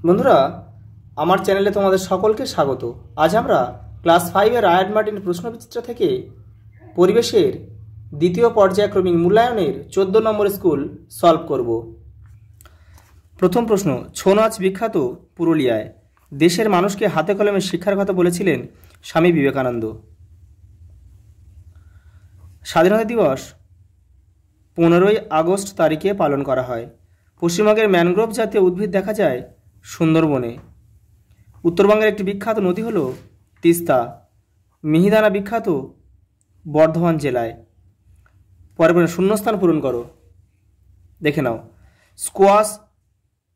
বন্ধুরা, আমার চ্যানেলে তোমাদের সকলকে স্বাগত। আজ আমরা ক্লাস 5-এর রায়ান মার্টিন প্রশ্নবিচিত্র থেকে পরিবেশের দ্বিতীয় পর্যায়ক্রমিক মূল্যায়নের 14 নম্বর স্কুল সলভ করব। প্রথম প্রশ্ন, ছৌ নাচ বিখ্যাত পুরুলিয়ায়। দেশের মানুষকে হাতে কলমে শিক্ষার কথা বলেছিলেন স্বামী বিবেকানন্দ। স্বাধীনতা দিবস 15ই আগস্ট তারিখে পালন করা হয়। পশ্চিমবঙ্গের ম্যানগ্রোভ জাতীয় উদ্ভিদ দেখা যায় সুন্দরবনে। উত্তরবঙ্গের একটি বিখ্যাত নদী হল তিস্তা। মিহিদানা বিখ্যাত বর্ধমান জেলায়। পরে শূন্যস্থান পূরণ করো। দেখে নাও, স্কোয়াশ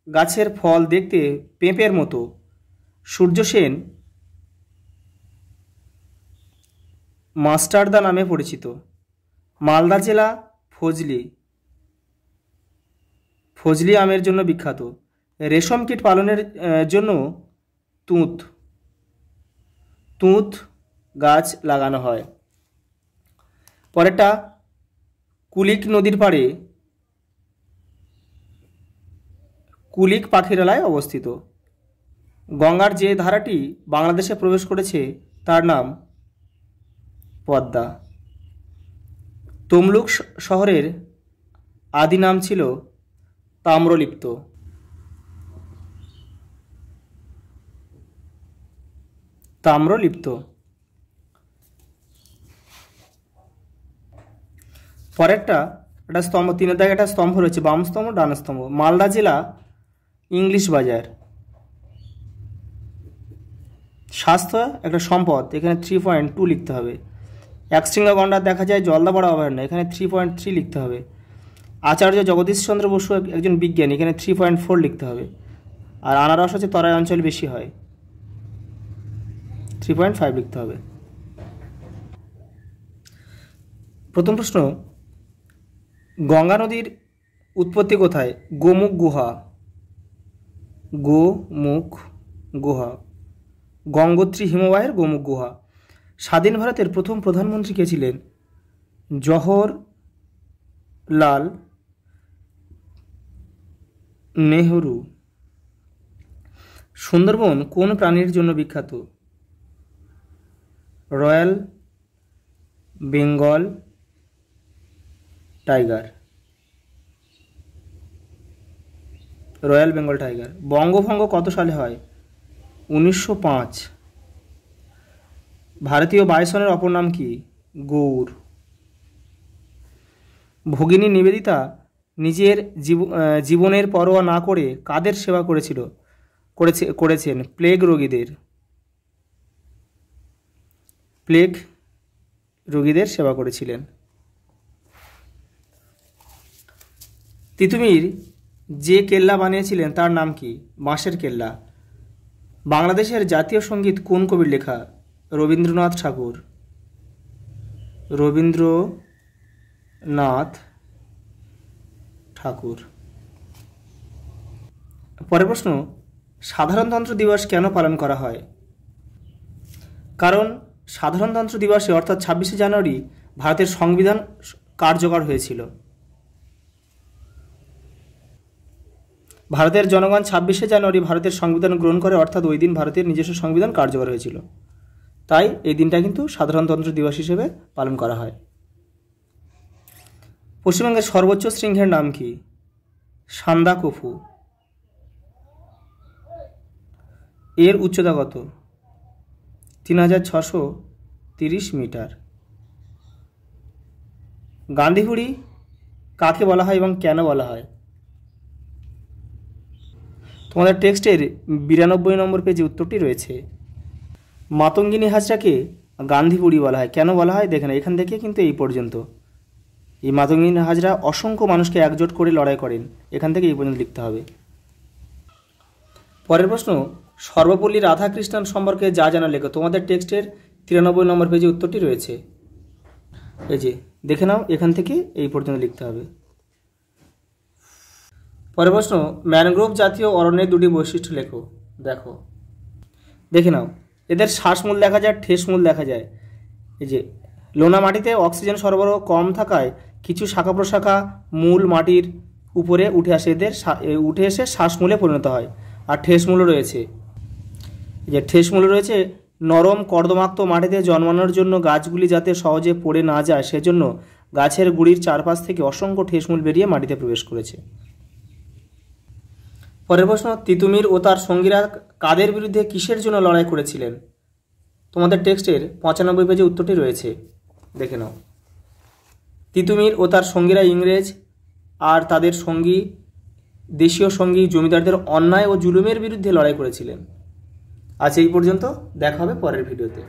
গাছের ফল দেখতে পেঁপের মতো। সূর্য সেন মাস্টারদা নামে পরিচিত। মালদা জেলা ফজলি আমের জন্য বিখ্যাত। রেশম কীট পালনের জন্য তুঁত গাছ লাগানো হয়। পরেরটা, কুলিক নদীর পাড়ে কুলিক পাখিরালয় অবস্থিত। গঙ্গার যে ধারাটি বাংলাদেশে প্রবেশ করেছে তার নাম পদ্মা। তমলুক শহরের আদি নাম ছিল তাম্রলিপ্ত। পরেরটা একটা স্তম্ভ, তিনের দাগে একটা স্তম্ভ রয়েছে, বাম স্তম্ভ ডান স্তম্ভ। মালদা জেলা ইংলিশ বাজার। স্বাস্থ্য একটা সম্পদ, এখানে 3.2 লিখতে হবে। একশৃঙ্গা গন্ডার দেখা যায় জলদাপাড়া অভয়ারণ্য, এখানে 3.3 লিখতে হবে। আচার্য জগদীশচন্দ্র বসু একজন বিজ্ঞানী, এখানে 3.4 লিখতে হবে। আর আনারস হচ্ছে তরাই অঞ্চল বেশি হয়, 3.5 লিখতে হবে। প্রথম প্রশ্ন, গঙ্গা নদীর উৎপত্তি কোথায়? গোমুখ গুহা। গঙ্গোত্রী হিমবাহের গোমুখ গুহা। স্বাধীন ভারতের প্রথম প্রধানমন্ত্রী কে ছিলেন? জওহরলাল নেহরু। সুন্দরবন কোন প্রাণীর জন্য বিখ্যাত? Royal Bengal tiger. বঙ্গভঙ্গ কত সালে হয়? 1905। ভারতীয় বাইসনের অপর নাম কি? গৌর। ভগিনী নিবেদিতা নিজের জীবনের পরোয়া না করে কাদের সেবা করেছেন? প্লেগ রোগীদের সেবা করেছিলেন। তিতুমির যে কেল্লা বানিয়েছিলেন তার নাম কি? বাঁশের কেল্লা। বাংলাদেশের জাতীয় সঙ্গীত কোন কবির লেখা? রবীন্দ্রনাথ ঠাকুর। পরের প্রশ্ন, সাধারণতন্ত্র দিবস কেন পালন করা হয়? কারণ সাধারণতন্ত্র দিবসে অর্থাৎ 26শে জানুয়ারি ভারতের সংবিধান কার্যকর হয়েছিল। ভারতের জনগণ 26শে জানুয়ারি ভারতের সংবিধান গ্রহণ করে, অর্থাৎ ওই দিন ভারতের নিজস্ব সংবিধান কার্যকর হয়েছিল। তাই এই দিনটা কিন্তু সাধারণতন্ত্র দিবস হিসেবে পালন করা হয়। পশ্চিমবঙ্গের সর্বোচ্চ শৃঙ্গের নাম কি? সান্দাকফু। এর উচ্চতা কত? 3630 মিটার। গান্ধীহুড়ি কাকে বলা হয় এবং কেন বলা হয়? তোমাদের টেক্সটের 92 নম্বর পেজে উত্তরটি রয়েছে। মাতঙ্গিনী হাজরাকে গান্ধীপুরী বলা হয়, কেন বলা হয় দেখেন, এখান থেকে কিন্তু এই পর্যন্ত। এই মাতঙ্গিনী হাজরা অসংখ্য মানুষকে একজোট করে লড়াই করেন, এখান থেকে এই পর্যন্ত লিখতে হবে। পরের প্রশ্ন, সর্বপল্লী রাধাকৃষ্ণন সম্পর্কে যা জানা লেখো। তোমাদের টেক্সটের 93 নম্বর পেজে উত্তরটি রয়েছে, এই যে দেখে নাও, এখান থেকে এই পর্যন্ত লিখতে হবে। পরের প্রশ্ন, ম্যানগ্রোভ জাতীয় অরণ্যের দুটি বৈশিষ্ট্য লেখো। দেখে নাও, এদের শ্বাসমূল দেখা যায়, ঠেসমূল দেখা যায়। এই যে লোনা মাটিতে অক্সিজেন সরবরাহ কম থাকায় কিছু শাখা প্রশাখা মূল মাটির উপরে উঠে এসে শ্বাসমূলে পরিণত হয়। আর ঠেসমূল রয়েছে। যে ঠেসমূল রয়েছে, নরম কর্দমাক্ত মাটিতে জন্মানোর জন্য গাছগুলি যাতে সহজে পড়ে না যায় সেজন্য গাছের গুড়ির চারপাশ থেকে অসংখ্য ঠেসমূল বেরিয়ে মাটিতে প্রবেশ করেছে। পরের প্রশ্ন, তিতুমির ও তার সঙ্গীরা কাদের বিরুদ্ধে কিসের জন্য লড়াই করেছিলেন? তোমাদের টেক্সটের 95 পেজে উত্তরটি রয়েছে, দেখে নাও। তিতুমির ও তার সঙ্গীরা ইংরেজ আর তাদের সঙ্গী দেশীয় সঙ্গী জমিদারদের অন্যায় ও জুলুমের বিরুদ্ধে লড়াই করেছিলেন। আজ এই পর্যন্ত, দেখা হবে পরের ভিডিওতে।